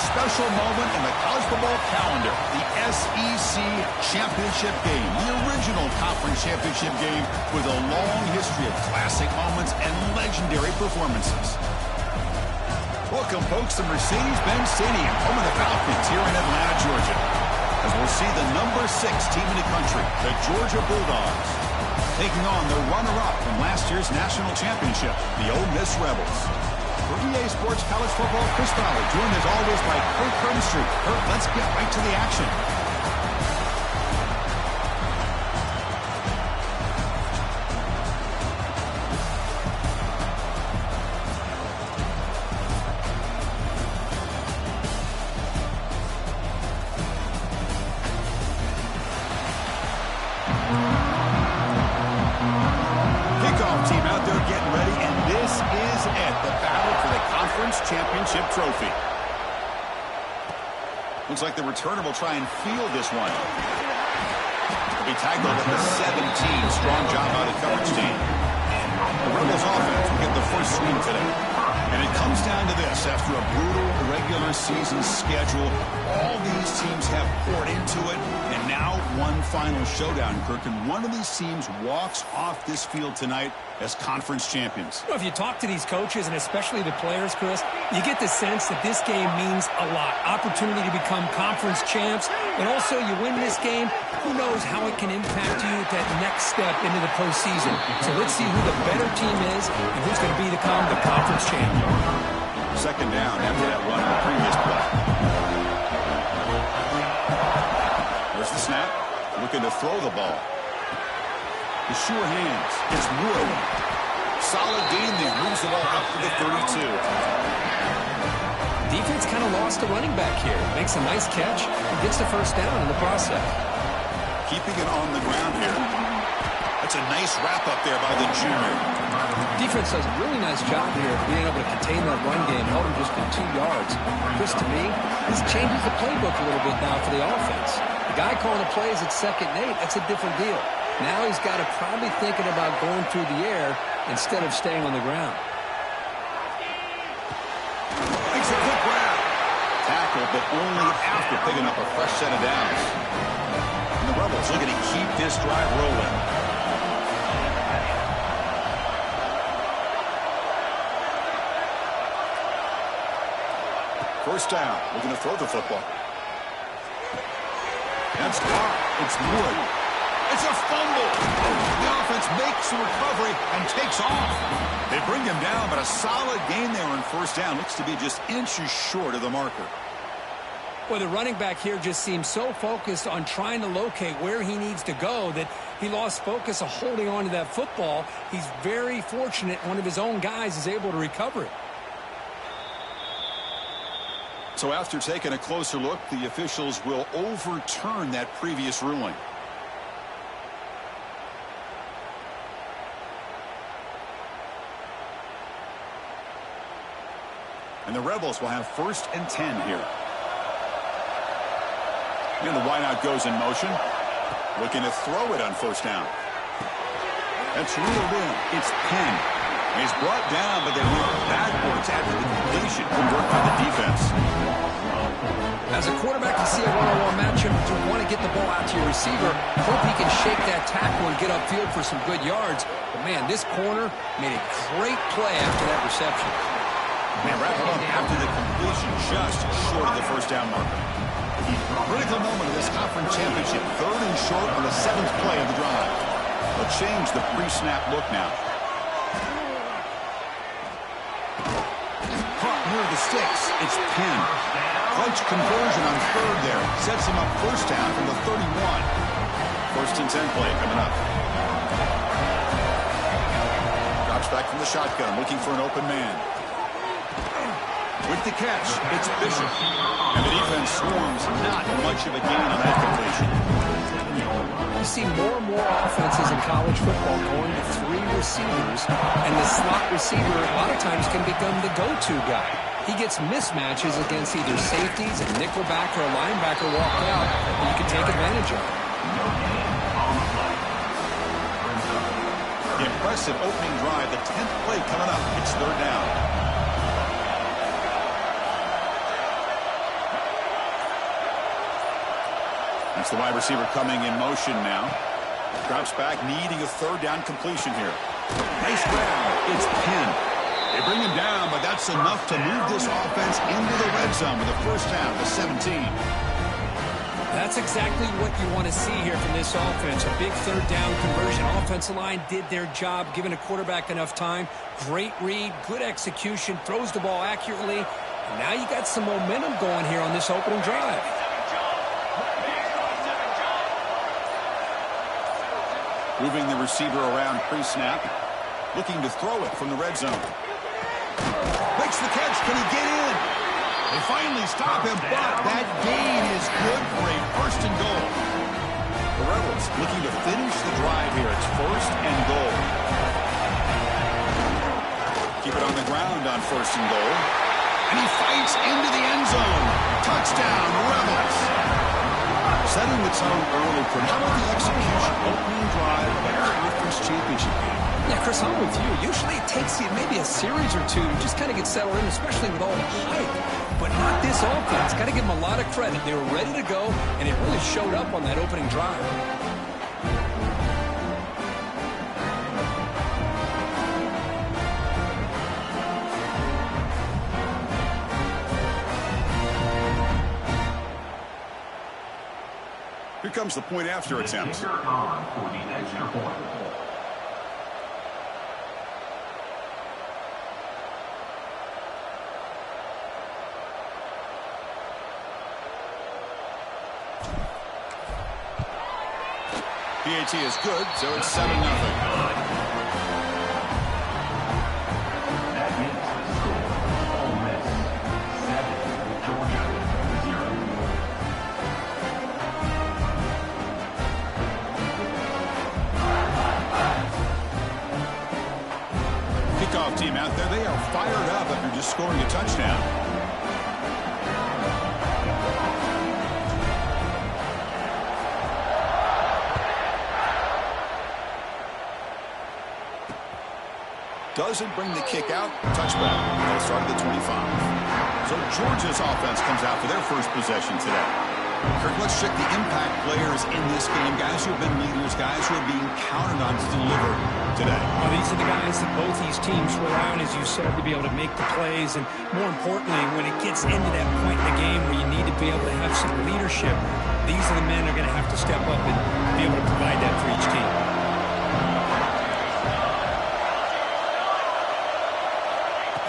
special moment in the college football calendar, the SEC Championship game, the original conference championship game with a long history of classic moments and legendary performances. Welcome, folks, to Mercedes-Benz Stadium, home of the Falcons here in Atlanta, Georgia, as we'll see the number 6 team in the country, the Georgia Bulldogs, taking on the runner-up from last year's national championship, the Ole Miss Rebels. For EA Sports College Football, Chris Fowler, joined as always by Kurt Crudenstreet. Kurt, let's get right to the action. Kickoff team out there getting ready, and this is it, the battle for the conference championship trophy. Looks like the returner will try and field this one. He'll be tackled at the 17. Strong job by the coverage team. The Rebels offense will get the first swing today. And it comes down to this. After a brutal regular season schedule, all these teams have poured into it. And now one final showdown, Kirk. And one of these teams walks off this field tonight as conference champions. Well, if you talk to these coaches, and especially the players, Chris, you get the sense that this game means a lot. Opportunity to become conference champs. And also, you win this game, who knows how it can impact you at that next step into the postseason. So let's see who the better team is and who's going to become the conference champion. Second down after that run on the previous play. There's the snap. Looking to throw the ball. The sure hands. It's Wood. Solid gain there. Moves the ball up to the 32. Defense kind of lost the running back here. Makes a nice catch and gets the first down in the process. Keeping it on the ground here. That's a nice wrap up there by the junior. Defense does a really nice job here of being able to contain that run game, held him just to 2 yards. Chris, to me, this changes the playbook a little bit now for the offense. The guy calling the plays at 2nd and 8, that's a different deal. Now he's got to probably thinking about going through the air instead of staying on the ground. Makes a quick grab. Tackle, but only after picking up a fresh set of downs. And the Rebels looking to keep this drive rolling. First down, looking to throw the football. That's caught. It's Wood. It's a fumble. The offense makes the recovery and takes off. They bring him down, but a solid gain there on first down. Looks to be just inches short of the marker. Well, the running back here just seems so focused on trying to locate where he needs to go that he lost focus of holding on to that football. He's very fortunate one of his own guys is able to recover it. So after taking a closer look, the officials will overturn that previous ruling. And the Rebels will have 1st and 10 here. And the wideout goes in motion. Looking to throw it on first down. That's reeled in. It's Penn. He's brought down, but they went backwards after the completion. Good work by the defense. As a quarterback, you see a one-on-one matchup. You want to get the ball out to your receiver. Hope he can shake that tackle and get upfield for some good yards. But, man, this corner made a great play after that reception. Man, wrap it up after the completion, just short of the first down marker. Critical moment of this conference championship. 3rd and short on the 7th play of the drive. They'll change the pre-snap look now. Caught near the sticks. It's Penn. Clutch conversion on 3rd there. Sets him up first down from the 31. 1st and 10 play coming up. Drops back from the shotgun, looking for an open man. With the catch, it's Bishop. And the defense swarms, not much of a gain on that completion. You see more and more offenses in college football going to 3 receivers, and the slot receiver a lot of times can become the go-to guy. He gets mismatches against either safeties, a nickelback, or a linebacker walk out, and you can take advantage of it. The impressive opening drive, the 10th play coming up. It's 3rd down. That's the wide receiver coming in motion now. Drops back, needing a third down completion here. Nice grab. It's pinned. They bring him down, but that's enough to move this offense into the red zone with the first down to 17. That's exactly what you want to see here from this offense. A big third down conversion. Offensive line did their job, giving a quarterback enough time. Great read, good execution, throws the ball accurately. And now you got some momentum going here on this opening drive. Moving the receiver around pre-snap. Looking to throw it from the red zone. Makes the catch. Can he get in? They finally stop him, but that gain is good for a first and goal. The Rebels looking to finish the drive here. It's first and goal. Keep it on the ground on first and goal. And he fights into the end zone. Touchdown, Rebels. Setting the tone early. How about the execution? Opening drive of a conference championship game. Yeah, Chris, I'm with you. Usually it takes you maybe a series or two to just kind of get settled in, especially with all the hype. But not this offense. Got to give them a lot of credit. They were ready to go, and it really showed up on that opening drive. Here comes the point after attempt. For the extra point. PAT is good, so it's 7-0. That is the score. Ole Miss 7, Georgia 0. Kickoff team out there, they are fired up after just scoring a touchdown. Doesn't bring the kick out. Touchback. They'll start at the 25. So Georgia's offense comes out for their first possession today. Kirk, let's check the impact players in this game. Guys who have been leaders, guys who are being counted on to deliver today. Well, these are the guys that both these teams rely on, as you said, to be able to make the plays. And more importantly, when it gets into that point in the game where you need to be able to have some leadership, these are the men that are going to have to step up and be able to provide that for each team.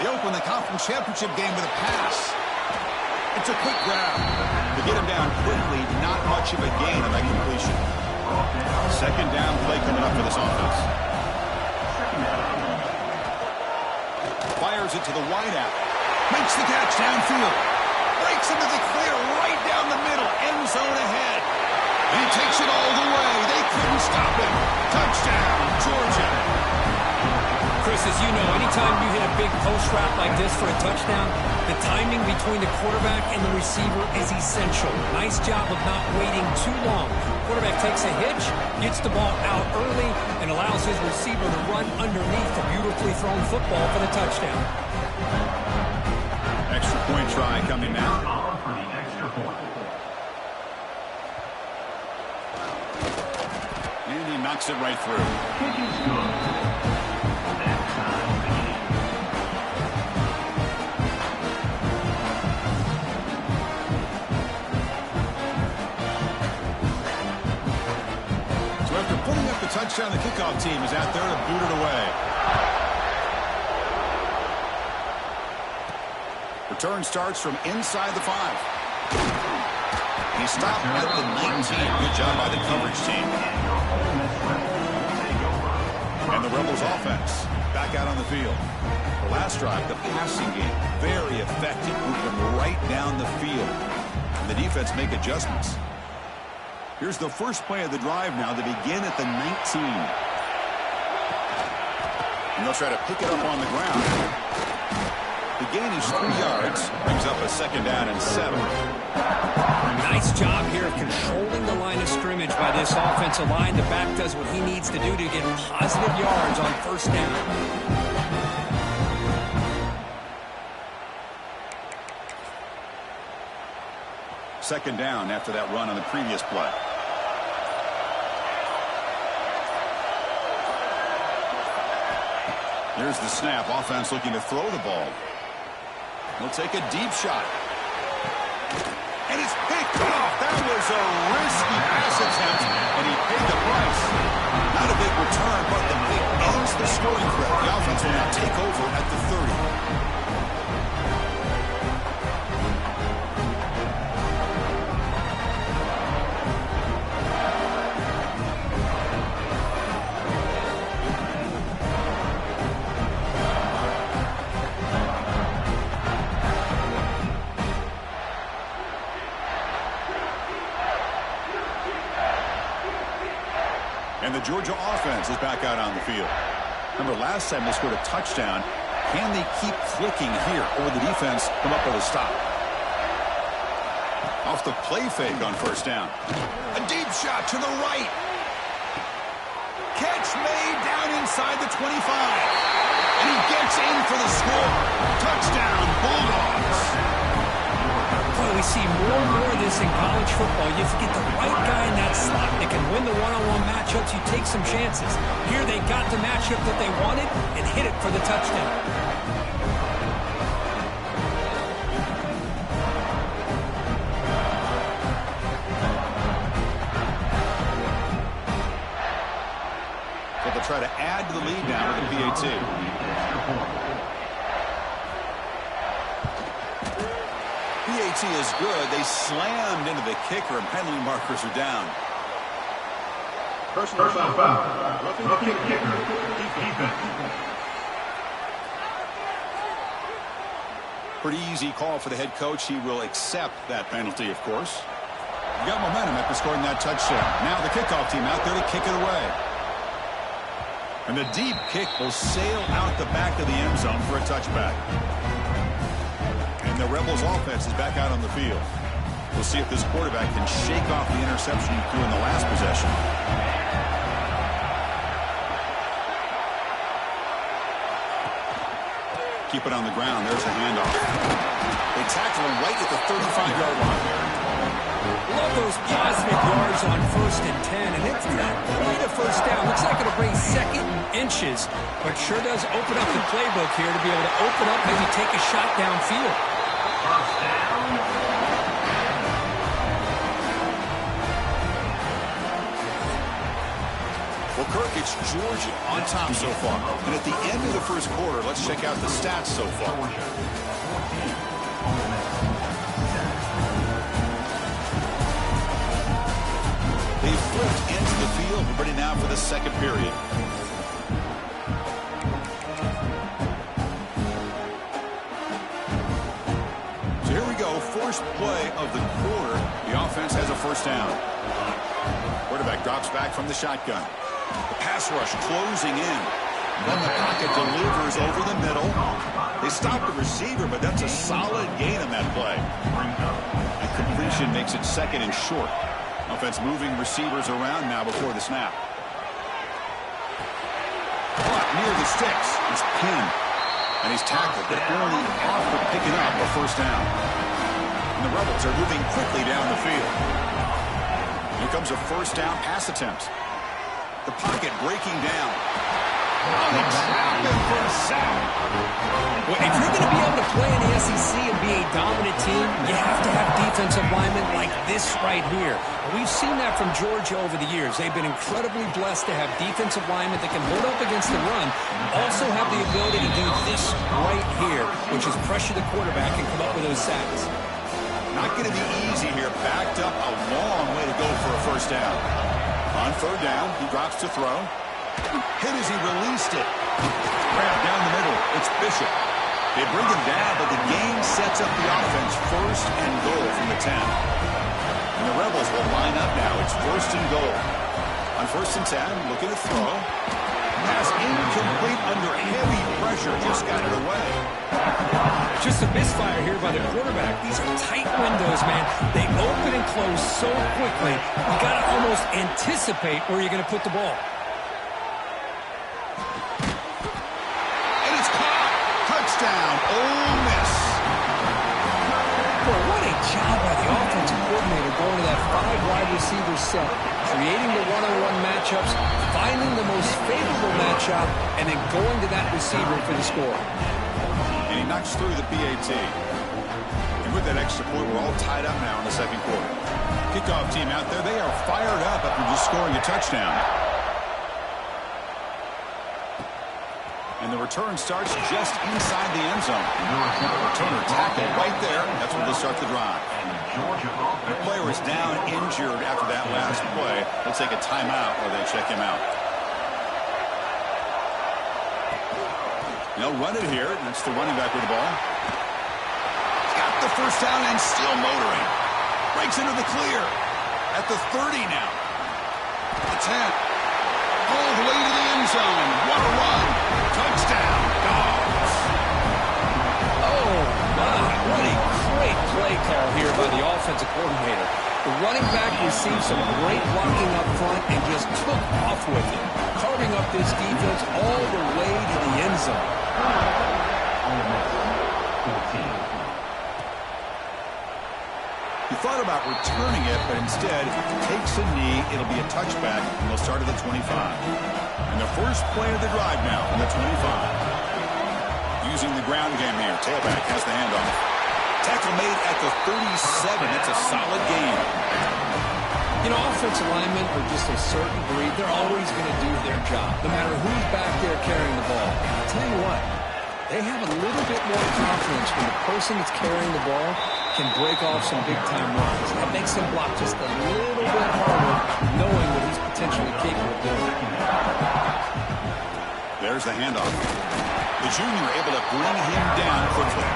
They open the conference championship game with a pass. It's a quick grab. To get him down quickly, not much of a gain on that completion. Second down play coming up for this offense. Fires it to the wideout. Makes the catch downfield. Breaks into the clear right down the middle. End zone ahead. And he takes it all the way. They couldn't stop him. Touchdown, Georgia. Chris, as you know, anytime you hit a big post route like this for a touchdown, the timing between the quarterback and the receiver is essential. Nice job of not waiting too long. Quarterback takes a hitch, gets the ball out early, and allows his receiver to run underneath the beautifully thrown football for the touchdown. Extra point try coming now. For the extra point. And he knocks it right through. Kick is good. Touchdown, the kickoff team is out there to boot it away. Return starts from inside the 5. He stopped at the 19. Good job by the coverage team. And the Rebels offense back out on the field. The last drive, the passing game, very effective, moving right down the field. And the defense make adjustments. Here's the first play of the drive now. They begin at the 19. And they'll try to pick it up on the ground. The gain is 3 yards. Brings up a second down and 7. Nice job here of controlling the line of scrimmage by this offensive line. The back does what he needs to do to get positive yards on first down. Second down after that run on the previous play. There's the snap. Offense looking to throw the ball. He'll take a deep shot. And it's picked off. That was a risky pass attempt, and he paid the price. Not a big return, but the pick ends the scoring threat. The offense will now take over at the 30. And the Georgia offense is back out on the field. Remember, last time they scored a touchdown. Can they keep clicking here, or will the defense come up with a stop? Off the play fake on first down. A deep shot to the right. Catch made down inside the 25. And he gets in for the score. Touchdown, Bulldogs. Boy, we see more and more of this in college football. You have to get the right guy in that slot. They can win the one-on-one matchups. You take some chances. Here they got the matchup that they wanted and hit it for the touchdown. So they'll try to add to the lead now with the PAT. PAT is good. They slammed into the kicker, and penalty markers are down. Personal foul. Roughing the kicker. Defense. Pretty easy call for the head coach. He will accept that penalty, of course. You got momentum after scoring that touchdown. Now the kickoff team out there to kick it away. And the deep kick will sail out the back of the end zone for a touchback. And the Rebels offense is back out on the field. We'll see if this quarterback can shake off the interception he threw in the last possession. Keep it on the ground. There's a handoff. They tackle him right at the 35-yard line. Love those cosmic yards on 1st and 10, and it's not quite a first down. Looks like it'll bring second inches, but sure does open up the playbook here to be able to open up, maybe take a shot downfield. Well, Kirk, it's Georgia on top so far. And at the end of the first quarter, let's check out the stats so far. They flipped into the field. We're ready now for the second period. So here we go. First play of the quarter. The offense has a first down. Quarterback drops back from the shotgun. The pass rush closing in. Then the pocket delivers over the middle. They stop the receiver, but that's a solid gain on that play. And completion makes it second and short. Offense moving receivers around now before the snap. Caught near the sticks. It's pinned. And he's tackled, but only after picking up a first down. And the Rebels are moving quickly down the field. Here comes a first down pass attempt. The pocket breaking down. Oh, they trap him for a sack. Well, if you're going to be able to play in the SEC and be a dominant team, you have to have defensive linemen like this right here. We've seen that from Georgia over the years. They've been incredibly blessed to have defensive linemen that can hold up against the run, also have the ability to do this right here, which is pressure the quarterback and come up with those sacks. Not going to be easy here. Backed up a long way to go for a first down. On third down, he drops to throw. Hit as he released it. Grab down the middle. It's Bishop. They bring him down, but the gain sets up the offense first and goal from the 10. And the Rebels will line up now. It's first and goal. On first and 10, looking to throw. Pass incomplete under heavy pressure. Just got it away. Just a misfire here by the quarterback. These are tight windows, man. They open and close so quickly. You got to almost anticipate where you're going to put the ball. And it's caught. Touchdown, Ole Miss. Boy, what a job by the offensive coordinator receivers set, creating the one-on-one matchups, finding the most favorable matchup, and then going to that receiver for the score. And he knocks through the PAT. And with that extra point, we're all tied up now in the second quarter. Kickoff team out there, they are fired up after just scoring a touchdown. And the return starts just inside the end zone. Returner tackled right there. That's where they start the drive. The player is down injured after that last play. They'll take a timeout while they check him out. They'll run it here. That's the running back with the ball. Got the first down and still motoring. Breaks into the clear. At the 30 now. The 10. All the way to the end zone. What a run. Touchdown, Dogs. Oh, my. What a great play call here by the offensive coordinator. The running back received some great blocking up front and just took off with it, carving up this defense all the way to the end zone. He thought about returning it, but instead takes a knee. It'll be a touchback, and they'll start at the 25. And the first play of the drive now from the 25. Using the ground game here. Tailback has the handoff. Tackle made at the 37. That's a solid game. You know, offensive linemen are just a certain breed. They're always going to do their job, no matter who's back there carrying the ball. I'll tell you what, they have a little bit more confidence when the person that's carrying the ball can break off some big-time runs. That makes him block just a little bit harder, knowing what he's potentially capable of doing. There's the handoff. The junior able to bring him down quickly.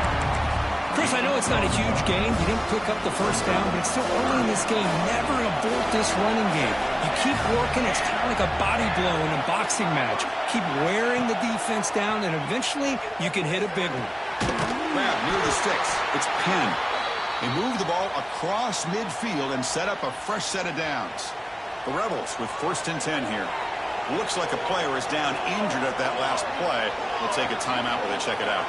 Chris, I know it's not a huge gain. You didn't pick up the first down, but it's still early in this game. Never abort this running game. You keep working. It's kind of like a body blow in a boxing match. Keep wearing the defense down, and eventually you can hit a big one. Grab near the sticks. It's Penn. They move the ball across midfield and set up a fresh set of downs. The Rebels with 1st and 10 here. Looks like a player is down injured at that last play. We'll take a timeout while they check it out.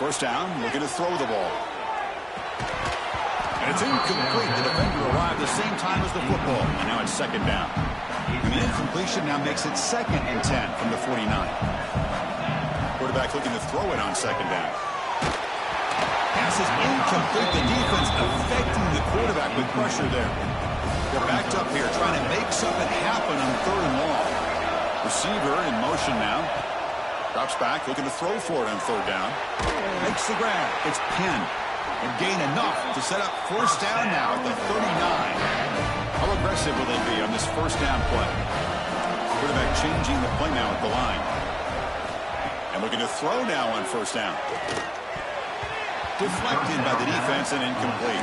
First down, looking to throw the ball. And it's incomplete. The defender arrived the same time as the football. And now it's 2nd down. And the incompletion now makes it 2nd and 10 from the 49. Quarterback looking to throw it on 2nd down. Pass is incomplete. The defense affecting the quarterback with pressure there. They're backed up here trying to make something happen on 3rd and long. Receiver in motion now. Drops back, looking to throw for it on 3rd down. Makes the grab. It's Penn. And gain enough to set up 1st down now at the 39. How aggressive will they be on this 1st down play? Quarterback changing the play now at the line. And looking to throw now on 1st down. Deflected by the defense and incomplete.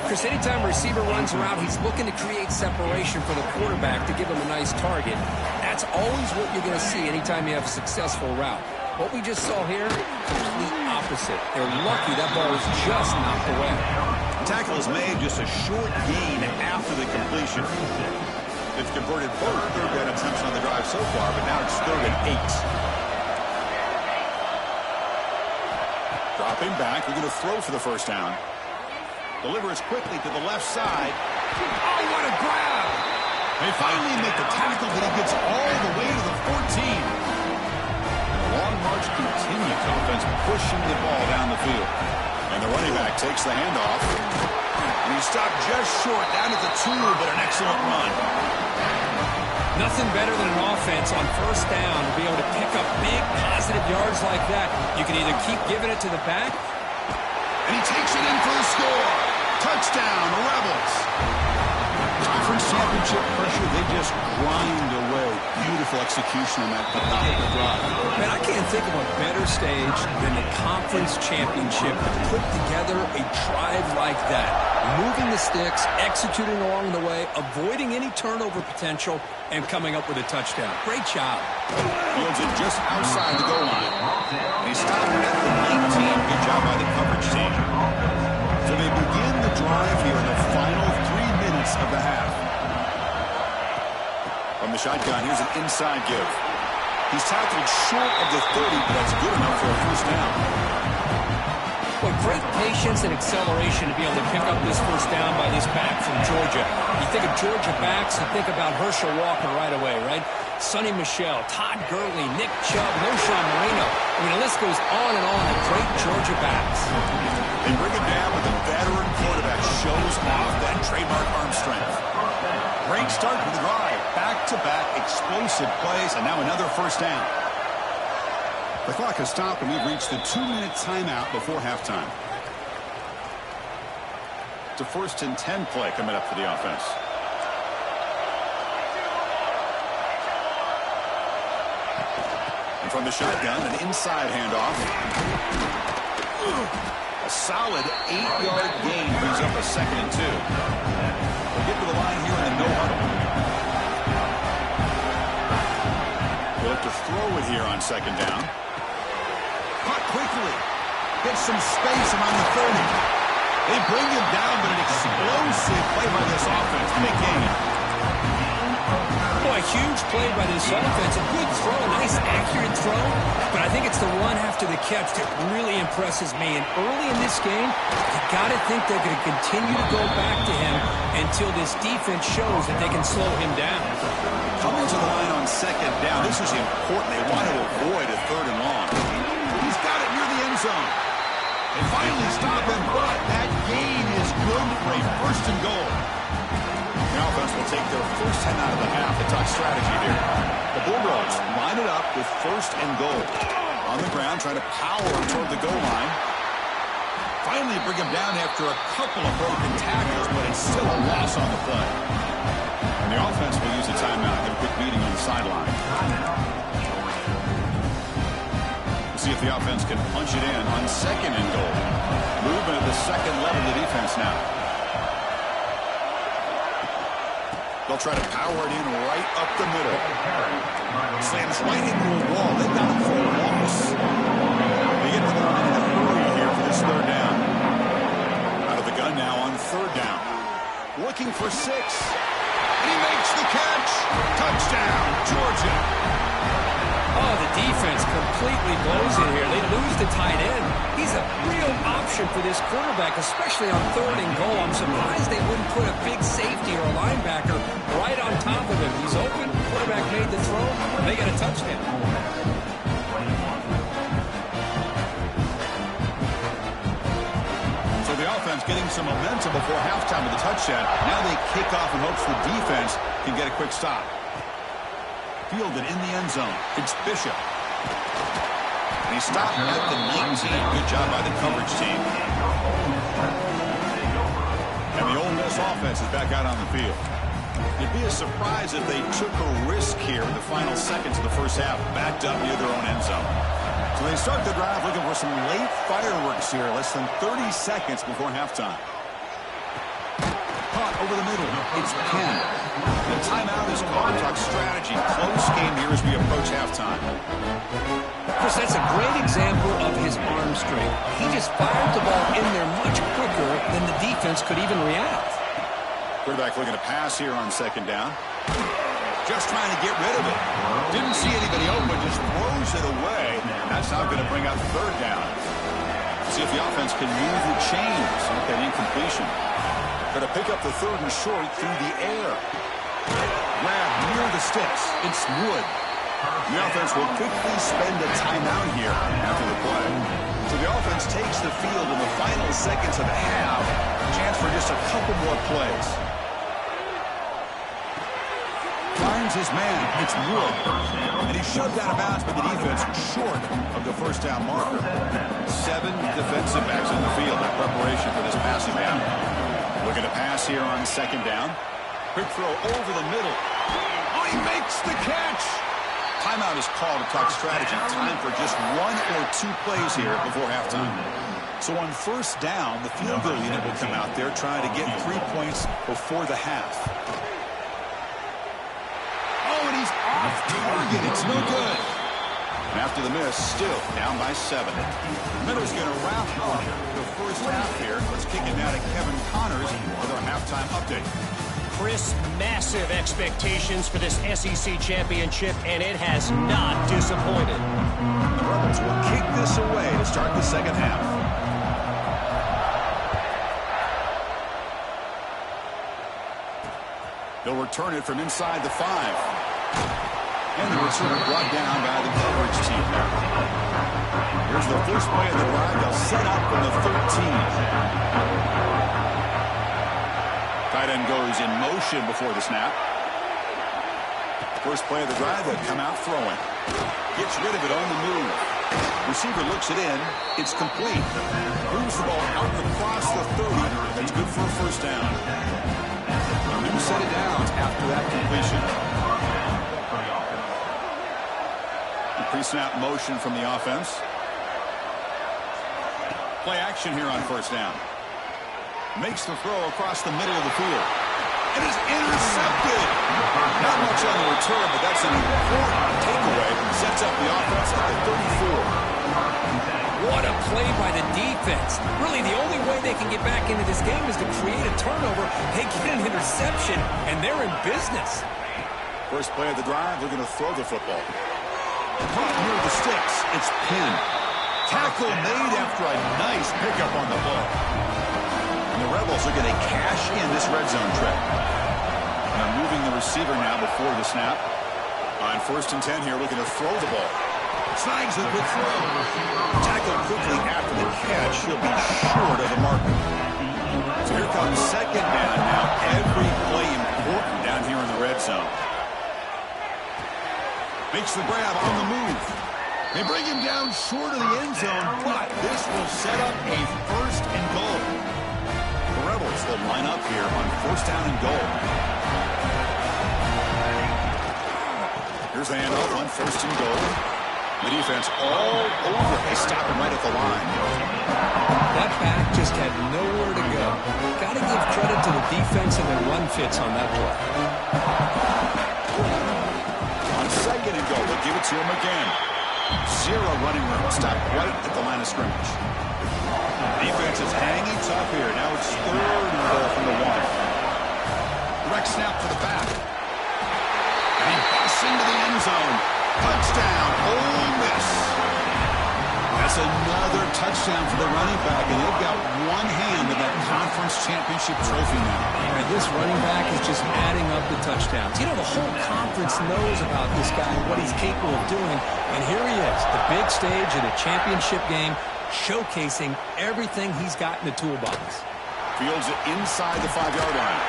Chris, anytime a receiver runs around, he's looking to create separation for the quarterback to give him a nice target. That's always what you're going to see anytime you have a successful route. What we just saw here, complete opposite. They're lucky that ball was just knocked away. Tackle is made, just a short gain after the completion. They've converted both 3rd down attempts on the drive so far, but now it's 3rd and 8. Dropping back, we're going to throw for the 1st down. Delivers quickly to the left side. Oh, what a grab! They finally make the tackle, but he gets all the way to the 14. And the long march continues. Offense pushing the ball down the field. And the running back takes the handoff. And he stopped just short, down at the 2, but an excellent run. Nothing better than an offense on 1st down to be able to pick up big positive yards like that. You can either keep giving it to the back. And he takes it in for the score. Touchdown, Rebels. Conference championship pressure, they just grind away. Beautiful execution on that methodical drive. Man, I can't think of a better stage than the conference championship to put together a drive like that. Moving the sticks, executing along the way, avoiding any turnover potential, and coming up with a touchdown. Great job. Fields it just outside the goal line. And he stopped at the 19. Good job by the coverage team. So they begin the drive here in the final 3 minutes of the half. From the shotgun, here's an inside give. He's tackled short of the 30, but that's good enough for a 1st down. great patience and acceleration to be able to pick up this first down by this back from Georgia. You think of Georgia backs, you think about Herschel Walker right away, right? Sonny Michel, Todd Gurley, Nick Chubb, Knowshon Moreno. I mean, the list goes on and on of great Georgia backs. They bring it down with a veteran quarterback. Shows off that trademark arm strength. Great start to the drive. Back-to-back explosive plays, and now another first down. The clock has stopped, and we've reached the 2-minute timeout before halftime. It's a 1st and 10 play coming up for the offense. And from the shotgun, an inside handoff. A solid 8-yard gain brings up a 2nd and 2. We'll get to the line here in the no huddle. We'll have to throw it here on 2nd down. Caught quickly. Gets some space around the 30. They bring him down, but an explosive play by this offense to make gain. Boy, huge play by this offense. A good throw, a nice accurate throw. But I think it's the one after the catch that really impresses me. And early in this game, you got to think they're going to continue to go back to him until this defense shows that they can slow him down. Coming to the line on 2nd down. This is important. They want to avoid a 3rd and long. He's got it near the end zone. They finally stop him, but that gain is good for a 1st and goal. The offense will take their first 10 out of the half. The top strategy here. The Bulldogs line it up with 1st and goal. On the ground, trying to power toward the goal line. Finally bring him down after a couple of broken tackles, but it's still a loss on the play. And the offense will use a timeout. Get a quick meeting on the sideline. We'll see if the offense can punch it in on 2nd and goal. Movement at the 2nd level of the defense now. They'll try to power it in right up the middle. Slams right into a wall. They got him for a loss. They get to the line in a hurry here for this 3rd down. Out of the gun now on 3rd down. Looking for 6. And he makes the catch. Touchdown, Georgia. Oh, the defense completely blows it here. They lose the tight end. He's a real option for this quarterback, especially on 3rd and goal. I'm surprised they wouldn't put a big safety or a linebacker right on top of him. He's open. Quarterback made the throw. And they get a touchdown. So the offense getting some momentum before halftime with the touchdown. Now they kick off in hopes the defense can get a quick stop. Fielded in the end zone. It's Bishop. And he stopped at the 19. Good job by the coverage team. And the Ole Miss offense is back out on the field. It'd be a surprise if they took a risk here in the final seconds of the first half, backed up near their own end zone. So they start the drive looking for some late fireworks here, less than 30 seconds before halftime. Caught over the middle. It's Penn. The timeout is called. Talk strategy. Close game here as we approach halftime. Chris, that's a great example of his arm strength. He just fired the ball in there much quicker than the defense could even react. Quarterback looking to pass here on 2nd down. Just trying to get rid of it. Didn't see anybody open, just throws it away. That's now going to bring out 3rd down. See if the offense can move the chains with that incompletion. Going to pick up the 3rd and short through the air. Grab near the sticks. It's Wood. The offense will quickly spend a timeout here after the play. So the offense takes the field in the final seconds of the half. Chance for just a couple more plays. Finds his man. It's Wood. And he's shoved out of bounds by the defense short of the first down marker. 7 defensive backs in the field in preparation for this passing down. Looking to pass here on 2nd down. Quick throw over the middle. Oh, he makes the catch. Timeout is called to talk strategy. Time for just 1 or 2 plays here before halftime. So on 1st down, the field goal unit will come out there trying to get 3 points before the half. Oh, and he's off target. It's no good. And after the miss, still down by 7. Middle's going to wrap up the first half here. Let's kick it now to Kevin Connors with our halftime update. Chris, massive expectations for this SEC championship, and it has not disappointed. The Rebels will kick this away to start the second half. They'll return it from inside the 5. And the return brought down by the coverage team. Here's the first play of the drive. They'll set up from the 13. Tight end goes in motion before the snap. First play of the drive, they'll come out throwing. Gets rid of it on the move. Receiver looks it in. It's complete. Moves the ball out across the 30. That's good for a first down. A new set of downs after that completion. Pre-snap motion from the offense. Play action here on first down. Makes the throw across the middle of the field. It is intercepted. Not much on the return, but that's an important takeaway. Sets up the offense at the 34. What a play by the defense. Really, the only way they can get back into this game is to create a turnover. They get an interception, and they're in business. First play of the drive, they're going to throw the football. Caught near the sticks. It's pinned. Tackle made after a nice pickup on the ball. And the Rebels are going to cash in this red zone trip. Now moving the receiver now before the snap. On 1st and 10 here, looking to throw the ball. Snags a good throw. Tackled quickly after the catch. He'll be short of the marker. So here comes second down now. Every play important down here in the red zone. Makes the grab on the move. They bring him down short of the end zone, but this will set up a 1st and goal. The Rebels will line up here on 1st down and goal. Here's the handoff on 1st and goal. The defense all over. They stop him right at the line. That back just had nowhere to go. Got to give credit to the defense and their run fits on that play. On 2nd and goal, they'll give it to him again. Zero running room. Stop right at the line of scrimmage. Defense is hanging tough here. Now it's 3rd and goal from the 1. Direct snap to the back. And he busts into the end zone. Touchdown, Ole Miss. That's another touchdown for the running back, and they've got one hand in that conference championship trophy now. And this running back is just adding up the touchdowns. You know, the whole conference knows about this guy and what he's capable of doing. And here he is, the big stage of the championship game, showcasing everything he's got in the toolbox. Fields it inside the 5-yard line.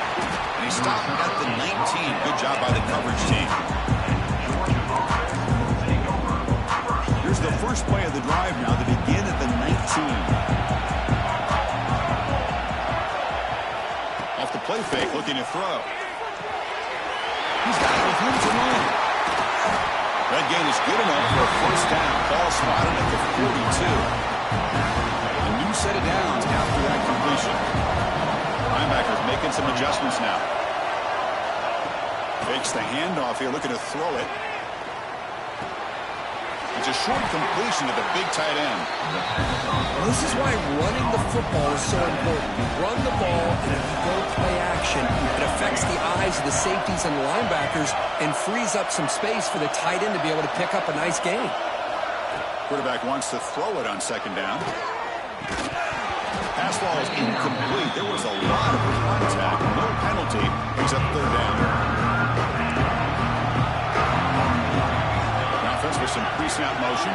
And he stopped at the 19. Good job by the coverage team. Here's the first play of the drive now. They begin at the 19. Off the play fake, looking to throw. He's got it with room to run. That gain is good enough for a 1st down. Ball spotted at the 42. A new set of downs after that completion. Linebackers making some adjustments now. Fakes the handoff here, looking to throw it. It's a short completion to the big tight end. This is why running the football is so important. You run the ball, and if you go play action, it affects the eyes of the safeties and linebackers and frees up some space for the tight end to be able to pick up a nice gain. Quarterback wants to throw it on 2nd down. Pass ball is incomplete. There was a lot of contact. No penalty. Brings up 3rd down. Offense with some pre-snap motion.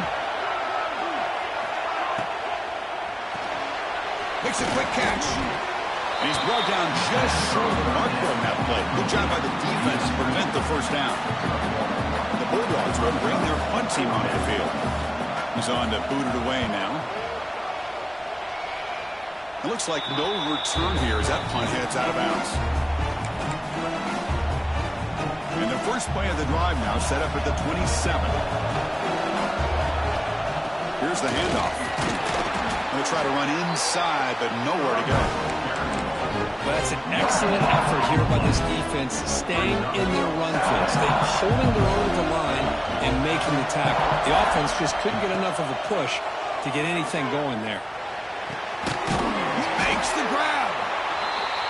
Makes a quick catch. And he's brought down just short of the marker on that play. Good job by the defense to prevent the 1st down. The Bulldogs will bring their punt team onto the field. He's on to boot it away now. It looks like no return here as that punt heads out of bounds. And the first play of the drive now set up at the 27. Here's the handoff. Going to try to run inside, but nowhere to go. Well, that's an excellent effort here by this defense, staying in their run fits. They're holding their own at the line and making the tackle. The offense just couldn't get enough of a push to get anything going there. He makes the grab.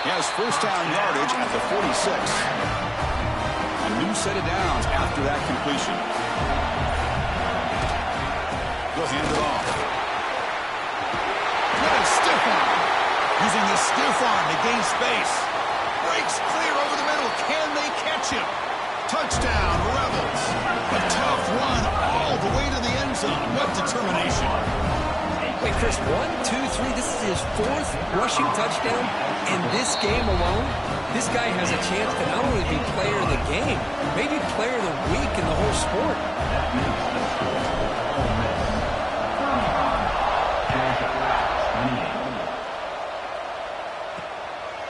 He has 1st down yardage at the 46. A new set of downs after that completion. He'll hand it off. What a stiff arm. Using the stiff arm to gain space. Breaks looks clear over the middle. Can they catch him? Touchdown, Rebels. A tough run all the way to the end zone. What determination. Wait, Chris, 1, 2, 3. This is his 4th rushing touchdown in this game alone. This guy has a chance to not only be player of the game, maybe player of the week in the whole sport.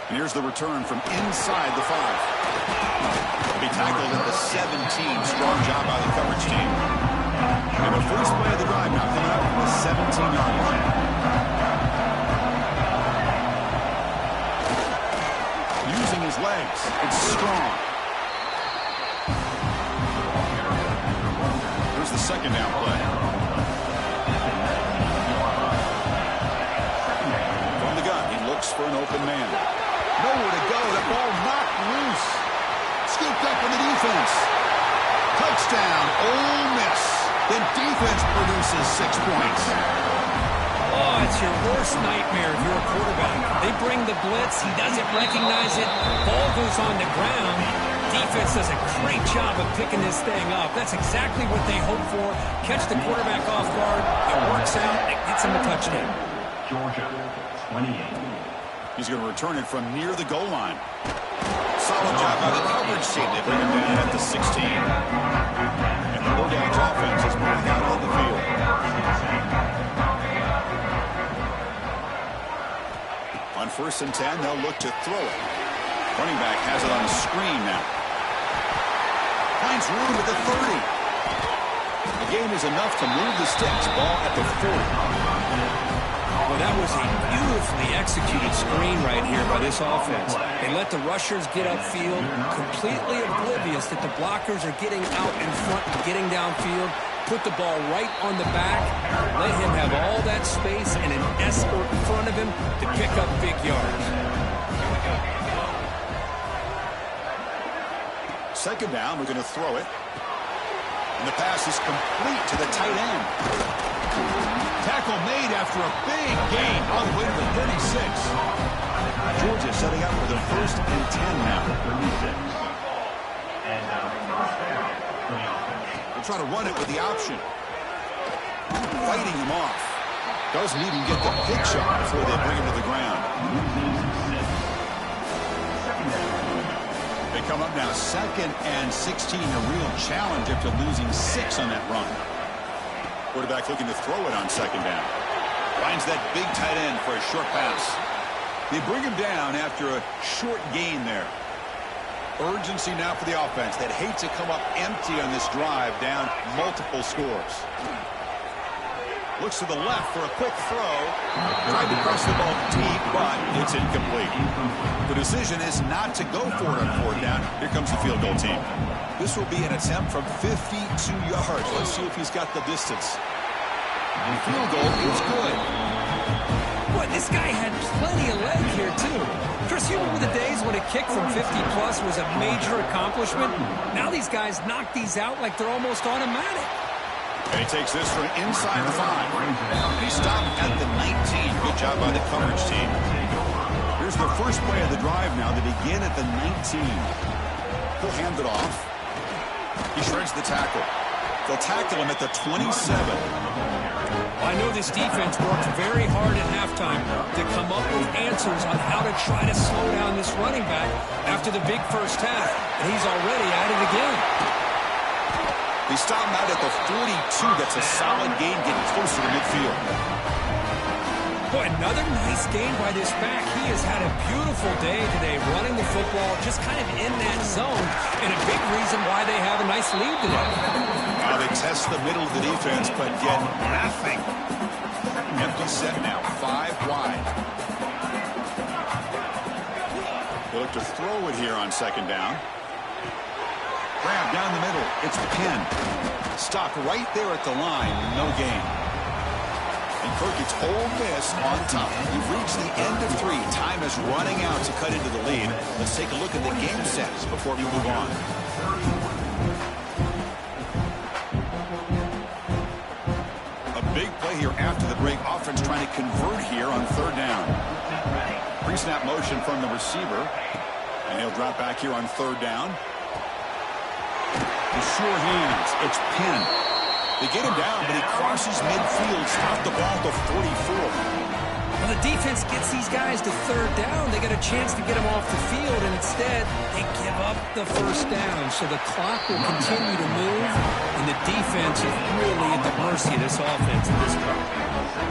And here's the return from inside the 5. Be tackled at the 17. Strong job by the coverage team. And the first play of the drive now coming up from the 17-yard line. Using his legs. It's strong. Here's the second down play. From the gun, he looks for an open man. Nowhere to go. That ball knocked loose. Scooped up in the defense. Touchdown, Ole Miss. The defense produces 6 points. Oh, it's your worst nightmare if you're a quarterback. They bring the blitz. He doesn't recognize it. Ball goes on the ground. Defense does a great job of picking this thing up. That's exactly what they hope for. Catch the quarterback off guard. It works out. It gets him a touchdown. Georgia, 28. He's going to return it from near the goal line. Solid job by the coverage team. They bring him down at the 16. And the Bulldogs offense is moving out on the field. On 1st and 10, they'll look to throw it. Running back has it on the screen now. Finds room at the 30. The game is enough to move the sticks. Ball at the 40. Well, that was a beautifully executed screen right here by this offense. They let the rushers get upfield, completely oblivious that the blockers are getting out in front and getting downfield. Put the ball right on the back, let him have all that space and an escort in front of him to pick up big yards. Second down, we're going to throw it. And the pass is complete to the tight end. Tackle made after a big gain all the way to the 36. Georgia setting up for their 1st and 10 now. 36. And first down for the offense. They'll try to run it with the option. Fighting him off. Doesn't even get the pitch on before they bring him to the ground. They come up now 2nd and 16. A real challenge after losing 6 on that run. Quarterback looking to throw it on 2nd down. Finds that big tight end for a short pass. They bring him down after a short gain there. Urgency now for the offense that hate to come up empty on this drive, down multiple scores. Looks to the left for a quick throw. Tried to press the ball deep, but it's incomplete. The decision is not to go for it on 4th down. Here comes the field goal team. This will be an attempt from 52 yards. Let's see if he's got the distance. The field goal is good. Boy, this guy had plenty of leg here, too. Chris, you remember the days when a kick from 50-plus was a major accomplishment? Now these guys knock these out like they're almost automatic. And he takes this from inside the 5. He stopped at the 19. Good job by the coverage team. Here's the first play of the drive now. They begin at the 19. He'll hand it off. He shreds the tackle. They'll tackle him at the 27. I know this defense worked very hard at halftime to come up with answers on how to try to slow down this running back after the big first half, and he's already at it again. They stop him out at the 42. That's a solid gain, getting closer to midfield. Boy, another nice game by this back. He has had a beautiful day today running the football, just kind of in that zone, and a big reason why they have a nice lead today. Now they test the middle of the defense, but get nothing. Empty set now, 5 wide. They look to throw it here on 2nd down. Grab down the middle. It's Penn. Stopped right there at the line. No gain. And Kirk, it's Ole Miss on top. We've reached the end of 3. Time is running out to cut into the lead. Let's take a look at the game sets before we move on. A big play here after the break. Offense trying to convert here on 3rd down. Pre-snap motion from the receiver. And he'll drop back here on third down. The sure hands. It's Penn. They get him down, but he crosses midfield. Stop the ball to 44. Well, the defense gets these guys to third down. They get a chance to get them off the field, and instead they give up the first down. So the clock will continue to move, and the defense is really at the mercy of this offense at this point.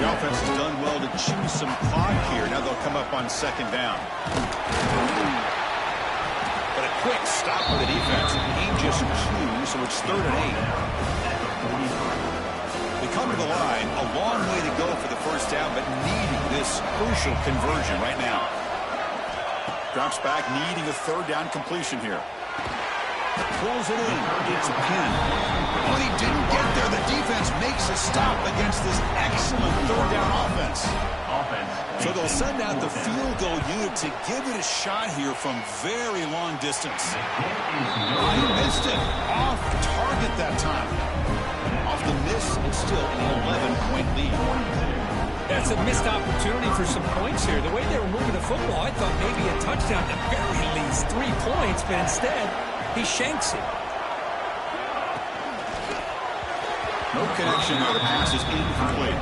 The offense has done well to chew some clock here. Now they'll come up on second down. But a quick stop for the defense. He just chews, so it's 3rd and 8. They come to the line, a long way to go for the first down, but needing this crucial conversion right now. Drops back, needing a 3rd down completion here. Pulls it in. It's a pin. Oh, he didn't get there. The defense makes a stop against this excellent 3rd down offense. So they'll send out the field goal unit to give it a shot here from very long distance. Oh, he missed it. Off target that time. Off the miss, it's still an 11-point lead. That's a missed opportunity for some points here. The way they were moving the football, I thought maybe a touchdown, at the very least 3 points, but instead he shanks it. No connection there. The pass is incomplete.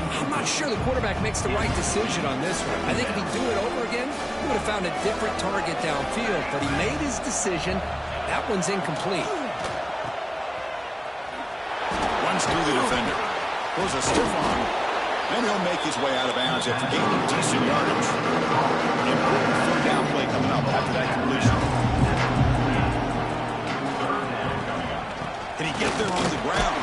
I'm not sure the quarterback makes the right decision on this one. I think if he'd do it over again, he would have found a different target downfield, but he made his decision. That one's incomplete. Runs through the defender. Goes a stiff arm. And he'll make his way out of bounds after gaining decent yardage. Important 3rd down play coming up after that completion. Can he get there on the ground?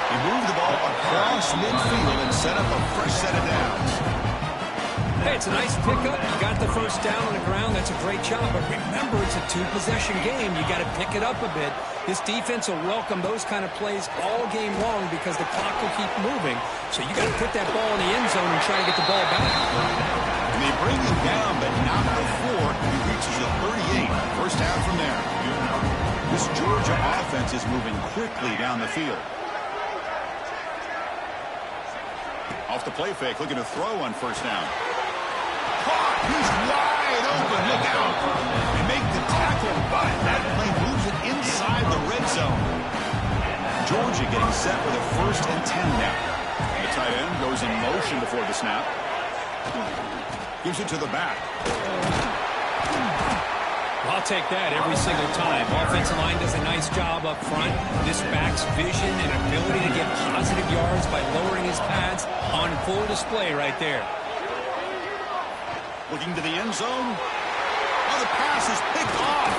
He moved the ball across midfield and set up a fresh set of downs. Hey, it's a nice pickup. You got the first down on the ground. That's a great job. But remember, it's a 2-possession game. You got to pick it up a bit. This defense will welcome those kind of plays all game long because the clock will keep moving. So you got to put that ball in the end zone and try to get the ball back. And they bring him down, but not before he reaches the 38. First down from there. This Georgia offense is moving quickly down the field. Off the play fake, looking to throw on first down. Caught! He's wide open. Look out! They make the tackle, but that play moves it inside the red zone. Georgia getting set with a 1st and 10 now. The tight end goes in motion before the snap. Gives it to the back. I'll take that every single time. Offensive line does a nice job up front. This back's vision and ability to get positive yards by lowering his pads on full display right there. Looking to the end zone. Oh, the pass is picked off.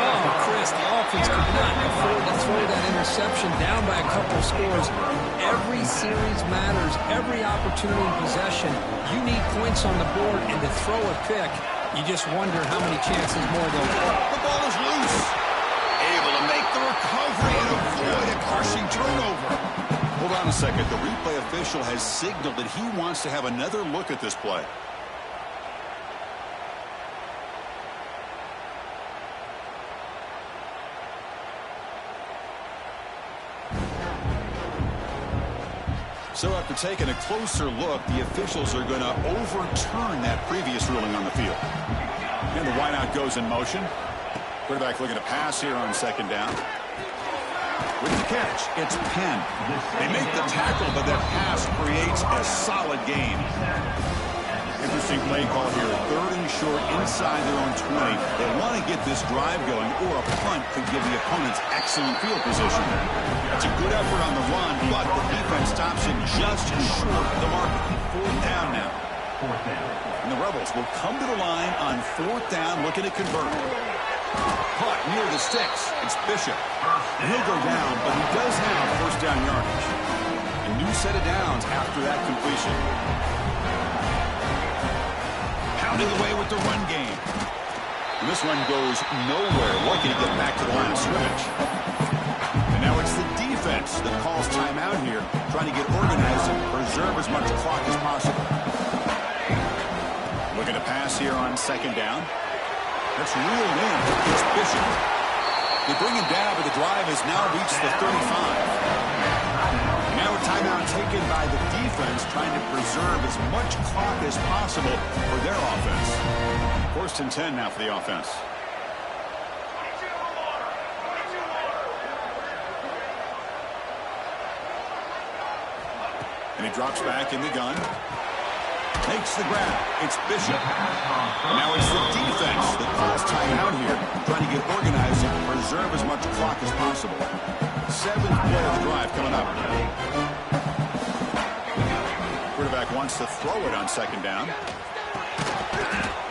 Oh, Chris, the offense could not afford to throw that interception down by a couple of scores. Every series matters. Every opportunity in possession. You need points on the board, and to throw a pick, you just wonder how many chances more they'll get. The ball is loose. Able to make the recovery and avoid a crushing turnover. Hold on a second. The replay official has signaled that he wants to have another look at this play. So after taking a closer look, the officials are going to overturn that previous ruling on the field. And the wideout goes in motion. Quarterback looking to pass here on second down. With the catch, it's Penn. They make the tackle, but that pass creates a solid gain. Interesting play call here. 3rd and short inside their own 20. They want to get this drive going, or a punt could give the opponents excellent field position. It's a good effort on the run, but the defense stops it just short of the mark. 4th down now. And the Rebels will come to the line on 4th down, looking to convert. Caught near the sticks. It's Bishop. And he'll go down, but he does have first down yardage. A new set of downs after that completion. Pounding away with the run game. And this one goes nowhere. Lucky to get back to the line of scrimmage. And now it's the defense that calls timeout here, trying to get organized and preserve as much clock as possible. Looking to pass here on second down. That's reeled in. It's Bishop. They bring him down, but the drive has now reached the 35. Now a timeout taken by the defense. defense trying to preserve as much clock as possible for their offense. 1st and 10 now for the offense. And he drops back in the gun. Makes the grab. It's Bishop. Now it's the defense that calls timeout here, trying to get organized and preserve as much clock as possible. 7th play of the drive coming up. Quarterback wants to throw it on 2nd down.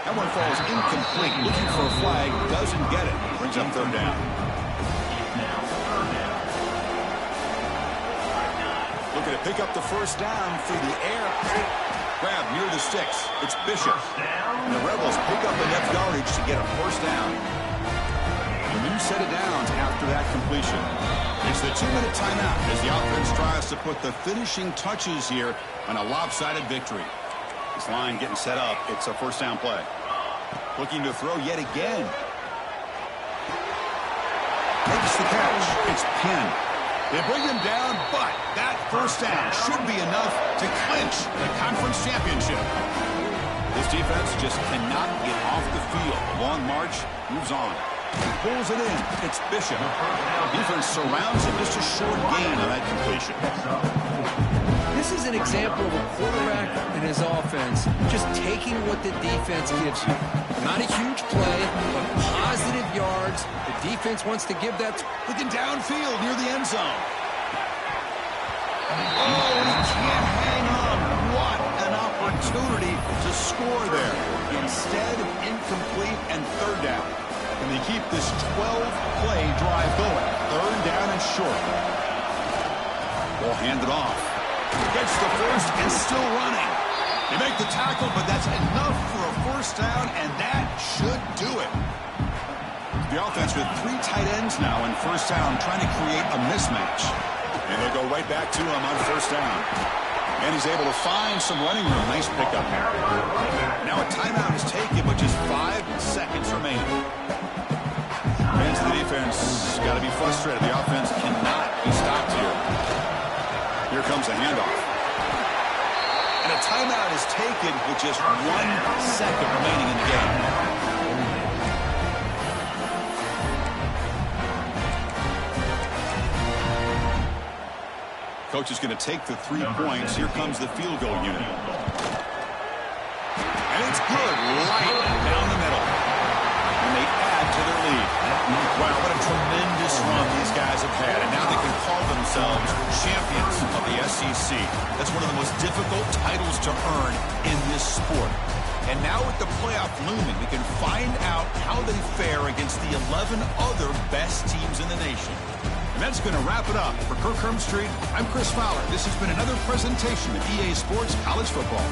That one falls incomplete. Looking for a flag. Doesn't get it. Brings up 3rd down. Looking to pick up the 1st down through the air. Grab near the sticks. It's Bishop. And the Rebels pick up enough yardage to get a 1st down. A new set of downs after that completion. It's the 2-minute timeout as the offense tries to put the finishing touches here on a lopsided victory. This line getting set up. It's a 1st down play. Looking to throw yet again. Makes the catch. It's Penn. They bring him down, but that 1st down should be enough to clinch the conference championship. This defense just cannot get off the field. Long march, moves on. Pulls it in. It's Bishop. Defense surrounds him. Just a short gain on that completion. This is an example of a quarterback and his offense just taking what the defense gives you. Not a huge play, but positive yards. The defense wants to give that. Looking downfield near the end zone. Oh, he can't hang on. What an opportunity to score there. Instead, incomplete and 3rd down. And they keep this 12-play drive going. 3rd down and short. Ball handed off. Gets the 1st and still running. They make the tackle, but that's enough for a 1st down, and that should do it. The offense with 3 tight ends now in 1st down, trying to create a mismatch. And they'll go right back to him on 1st down. And he's able to find some running room. Nice pickup. Now a timeout is taken with just 5 seconds remaining. Fans of the defense got to be frustrated. The offense cannot be stopped here. Here comes a handoff. And a timeout is taken with just 1 second remaining in the game. Coach is going to take the 3 points. Here comes the field goal unit. And it's good. Right down the middle. And they add to their lead. Wow, what a tremendous run these guys have had. And now they can call themselves champions of the SEC. That's one of the most difficult titles to earn in this sport. And now with the playoff looming, we can find out how they fare against the 11 other best teams in the nation. And that's going to wrap it up. For Kirk Hermstreet, I'm Chris Fowler. This has been another presentation of EA Sports College Football.